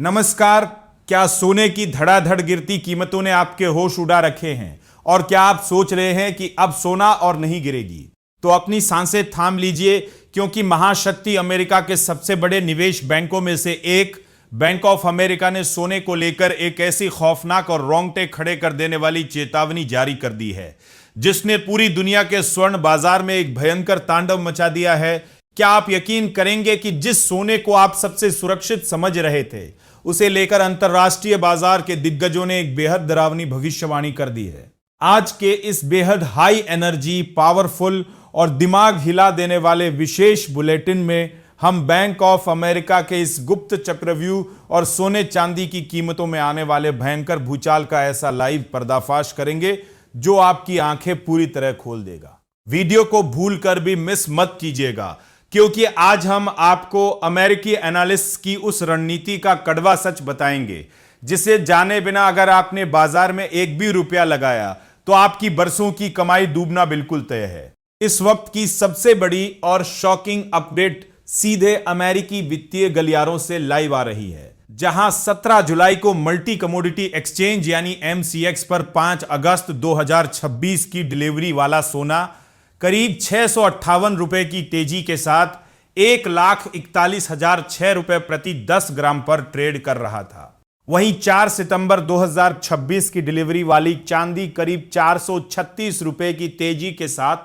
नमस्कार। क्या सोने की धड़ाधड़ गिरती कीमतों ने आपके होश उड़ा रखे हैं और क्या आप सोच रहे हैं कि अब सोना और नहीं गिरेगी? तो अपनी सांसें थाम लीजिए, क्योंकि महाशक्ति अमेरिका के सबसे बड़े निवेश बैंकों में से एक बैंक ऑफ अमेरिका ने सोने को लेकर एक ऐसी खौफनाक और रोंगटे खड़े कर देने वाली चेतावनी जारी कर दी है, जिसने पूरी दुनिया के स्वर्ण बाजार में एक भयंकर तांडव मचा दिया है। क्या आप यकीन करेंगे कि जिस सोने को आप सबसे सुरक्षित समझ रहे थे, उसे लेकर अंतरराष्ट्रीय बाजार के दिग्गजों ने एक बेहद डरावनी भविष्यवाणी कर दी है। आज के इस बेहद हाई एनर्जी, पावरफुल और दिमाग हिला देने वाले विशेष बुलेटिन में हम बैंक ऑफ अमेरिका के इस गुप्त चक्रव्यूह और सोने चांदी की कीमतों में आने वाले भयंकर भूचाल का ऐसा लाइव पर्दाफाश करेंगे जो आपकी आंखें पूरी तरह खोल देगा। वीडियो को भूलकर भी मिस मत कीजिएगा, क्योंकि आज हम आपको अमेरिकी एनालिस्ट की उस रणनीति का कड़वा सच बताएंगे जिसे जाने बिना अगर आपने बाजार में एक भी रुपया लगाया तो आपकी बरसों की कमाई डूबना बिल्कुल तय है। इस वक्त की सबसे बड़ी और शॉकिंग अपडेट सीधे अमेरिकी वित्तीय गलियारों से लाइव आ रही है, जहां 17 जुलाई को मल्टी कमोडिटी एक्सचेंज यानी MCX पर 5 अगस्त 2026 की डिलीवरी वाला सोना करीब 658 रुपए की तेजी के साथ 1,41,006 रुपए प्रति 10 ग्राम पर ट्रेड कर रहा था। वहीं 4 सितंबर 2026 की डिलीवरी वाली चांदी करीब 436 रुपए की तेजी के साथ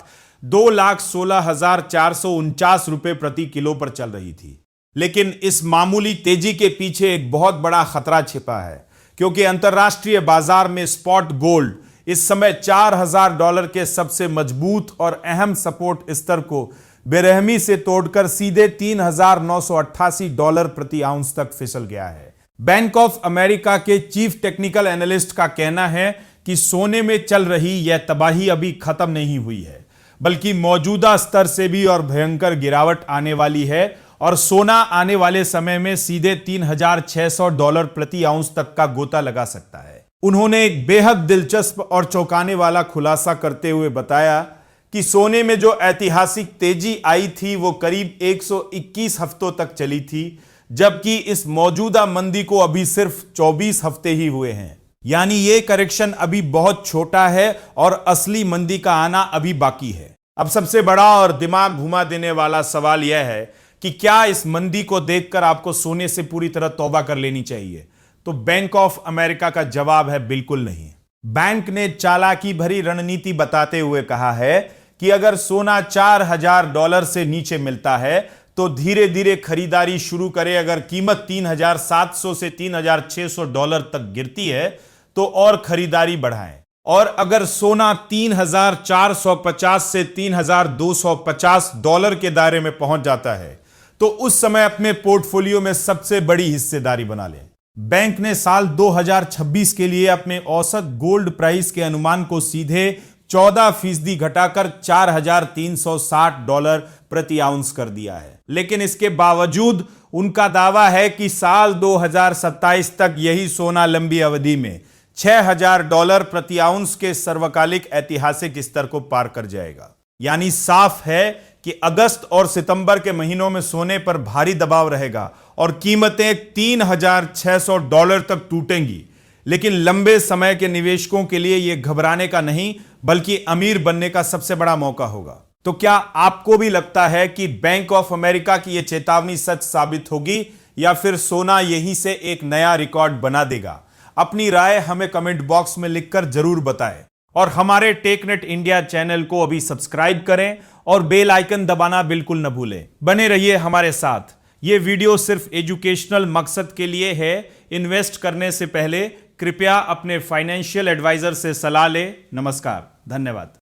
2,16,449 रुपए प्रति किलो पर चल रही थी। लेकिन इस मामूली तेजी के पीछे एक बहुत बड़ा खतरा छिपा है, क्योंकि अंतरराष्ट्रीय बाजार में स्पॉट गोल्ड इस समय $4,000 के सबसे मजबूत और अहम सपोर्ट स्तर को बेरहमी से तोड़कर सीधे $3,988 प्रति आउंस तक फिसल गया है। बैंक ऑफ अमेरिका के चीफ टेक्निकल एनालिस्ट का कहना है कि सोने में चल रही यह तबाही अभी खत्म नहीं हुई है, बल्कि मौजूदा स्तर से भी और भयंकर गिरावट आने वाली है और सोना आने वाले समय में सीधे $3,600 प्रति आउंस तक का गोता लगा सकता है। उन्होंने एक बेहद दिलचस्प और चौंकाने वाला खुलासा करते हुए बताया कि सोने में जो ऐतिहासिक तेजी आई थी वो करीब 121 हफ्तों तक चली थी, जबकि इस मौजूदा मंदी को अभी सिर्फ 24 हफ्ते ही हुए हैं। यानी ये करेक्शन अभी बहुत छोटा है और असली मंदी का आना अभी बाकी है। अब सबसे बड़ा और दिमाग घुमा देने वाला सवाल यह है कि क्या इस मंदी को देखकर आपको सोने से पूरी तरह तौबा कर लेनी चाहिए? तो बैंक ऑफ अमेरिका का जवाब है बिल्कुल नहीं। बैंक ने चालाकी भरी रणनीति बताते हुए कहा है कि अगर सोना $4,000 से नीचे मिलता है तो धीरे धीरे खरीदारी शुरू करें। अगर कीमत $3,700 से $3,600 तक गिरती है तो और खरीदारी बढ़ाएं, और अगर सोना $3,450 से $3,250 के दायरे में पहुंच जाता है तो उस समय अपने पोर्टफोलियो में सबसे बड़ी हिस्सेदारी बना लें। बैंक ने साल 2026 के लिए अपने औसत गोल्ड प्राइस के अनुमान को सीधे 14% घटाकर $4,360 प्रति आउंस कर दिया है। लेकिन इसके बावजूद उनका दावा है कि साल 2027 तक यही सोना लंबी अवधि में $6,000 प्रति आउंस के सर्वकालिक ऐतिहासिक स्तर को पार कर जाएगा। यानी साफ है कि अगस्त और सितंबर के महीनों में सोने पर भारी दबाव रहेगा और कीमतें $3,600 तक टूटेंगी। लेकिन लंबे समय के निवेशकों के लिए यह घबराने का नहीं, बल्कि अमीर बनने का सबसे बड़ा मौका होगा। तो क्या आपको भी लगता है कि बैंक ऑफ अमेरिका की यह चेतावनी सच साबित होगी, या फिर सोना यहीं से एक नया रिकॉर्ड बना देगा? अपनी राय हमें कमेंट बॉक्स में लिखकर जरूर बताएं और हमारे टेकनेट इंडिया चैनल को अभी सब्सक्राइब करें और बेल आइकन दबाना बिल्कुल न भूलें। बने रहिए हमारे साथ। ये वीडियो सिर्फ एजुकेशनल मकसद के लिए है। इन्वेस्ट करने से पहले कृपया अपने फाइनेंशियल एडवाइजर से सलाह लें। नमस्कार, धन्यवाद।